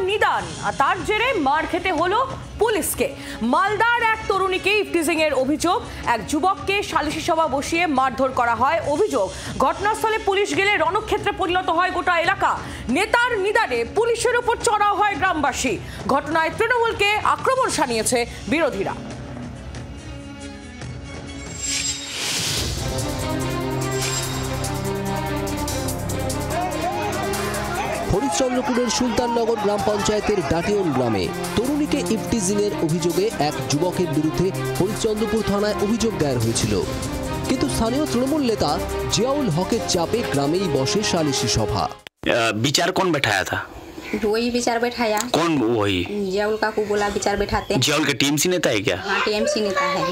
নিদান, আর তার জেরে মার খেতে হলো পুলিশকে। মালদার এক তরুণীকে ইফটিজিং এর অভিযোগ, এক যুবককে সালিশি সভা বসিয়ে মারধর করা হয় অভিযোগ। ঘটনাস্থলে পুলিশ গেলে রণক্ষেত্রে পরিণত হয় গোটা এলাকা। নেতার নিদানে পুলিশের উপর চড়াও হয় গ্রামবাসী। ঘটনায় তৃণমূলকে আক্রমণ শানিয়েছে বিরোধীরা। হরিশ্চন্দ্রপুরের সুলতাননগর গ্রাম পঞ্চায়েতের ডাটিয়ন গ্রামে তরুণীকে ইফটিজিংয়ের অভিযোগে এক যুবকের বিরুদ্ধে হরিশ্চন্দ্রপুর থানায় অভিযোগ দায়ের হয়েছিল। কিন্তু স্থানীয় তৃণমূল নেতা জিয়াউল হকের চাপে গ্রামেই বসে সালিশি সভা। विचार कौन बैठाया था? वही विचार बैठाया। कौन वही? जियाउल काकू बोला विचार बैठाते हैं। जियाउल के टीएमसी नेता है क्या? हाँ, टीएमसी नेता है।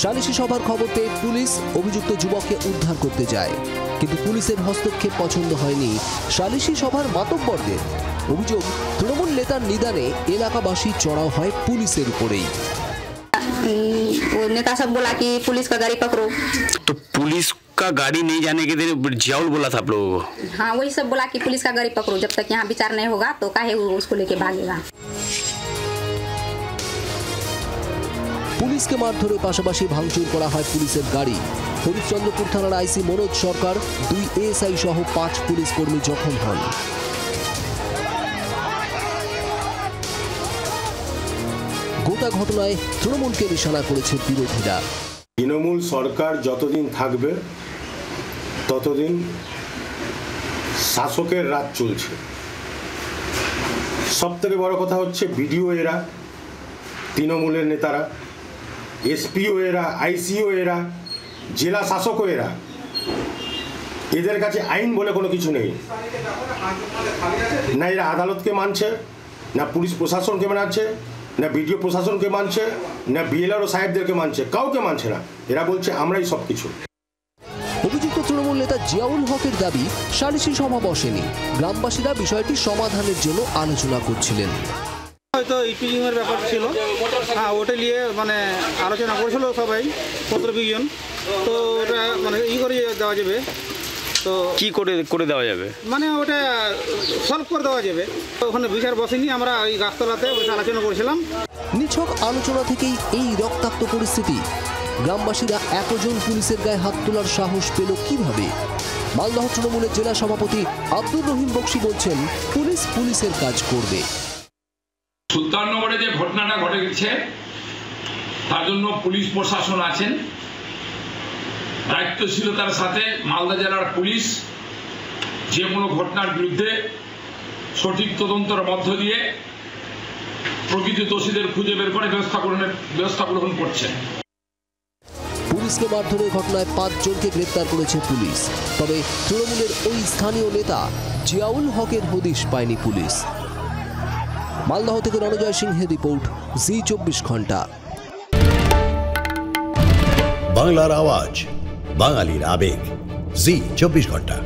সালিশি সভার খবর পেয়ে পুলিশ অভিযুক্ত যুবককে উদ্ধার করতে যায়, কিন্তু পুলিশের হস্তক্ষেপ পছন্দ হয়নি সালিশি সভার মাতব্বরদের। অভিযোগ, তৃণমূল নেতার নিদানে এলাকাবাসী চড়াও হয় পুলিশের উপরেই। वो नेता सब बोला कि पुलिस का गाड़ी पकड़ो, तो पुलिस का गाड़ी नहीं जाने के दिन जियाउल बोला था आप लोगों को? हाँ, वही सब बोला कि पुलिस का गाड़ी पकड़ो, जब तक यहाँ विचार नहीं होगा तो काहे वो उसको लेके भागेगा। পুলিশকে মারধরের পাশাপাশি ভাঙচুর করা হয় পুলিশের গাড়ি। হরিশ্চন্দ্রপুর থানার আইসি মনোজ সরকার, 2 এএসআই সহ 5 পুলিশ কর্মী জখম হন। গোটা ঘটনায় তৃণমূলকে নিশানা করেছে বিরোধীরা। তৃণমূল সরকার যতদিন থাকবে ততদিন শাসকের রাজ চলছে। সব থেকে বড় কথা হচ্ছে বিডিও এরা, তৃণমূলের নেতারা, এসপিও এরা, আইসিও এরা, জেলা শাসকও এরা। এদের কাছে আইন বলে কোনো কিছু নেই। না এরা আদালতকে মানছে, না পুলিশ প্রশাসনকে মানছে, না বিডিও প্রশাসনকে মানছে, না বিএলআরও সাহেবদেরকে মানছে, কাউকে মানছে না। এরা বলছে আমরাই সব কিছু। অভিযুক্ত তৃণমূল নেতা জিয়াউল হকের দাবি, সালিশি সভা বসেনি, গ্রামবাসীরা বিষয়টি সমাধানের জন্য আলোচনা করছিলেন। হয়তো ইফটিজিংয়ের ব্যাপার ছিল, হ্যাঁ, ওটা নিয়ে মানে আলোচনা করেছিল সবাই 15-20 জন। তো ওটা মানে করে দেওয়া যাবে। তো কি করে দেওয়া যাবে? মানে ওটা সলভ করে দেওয়া যাবে। তো ওখানে বিচার বসেনি, আমরা ওই গাছতলাতে আলোচনা করেছিলাম। নিছক আলোচনা থেকেই এই রক্তাক্ত পরিস্থিতি। গ্রামবাসীরা একজন পুলিশের গায়ে হাত তোলার সাহস পেল কিভাবে? মালদহ তৃণমূলের জেলা সভাপতি আব্দুর রহিম বক্সি বলছেন, পুলিশ পুলিশের কাজ করবে। সুলতাননগরে যে ঘটনাটা ঘটে গেছে তার জন্য পুলিশ প্রশাসন আছেন, দায়িত্বশীলতার সাথে মালদা জেলার পুলিশ যে কোনো ঘটনার বিরুদ্ধে সঠিক তদন্তের মধ্য দিয়ে প্রকৃত দোষীদের খুঁজে বের করে ব্যবস্থা গ্রহণ করছে। পুলিশকে মারধরের ঘটনায় 5 জনকে গ্রেপ্তার করেছে পুলিশ। তবে তৃণমূলের ওই স্থানীয় নেতা জিয়াউল হকের হদিশ পায়নি পুলিশ। মালদহ থেকে রণজয় সিংহের রিপোর্ট, জি 24 ঘন্টা। বাংলার আওয়াজ, বাঙালির আবেগ, জি 24 ঘন্টা।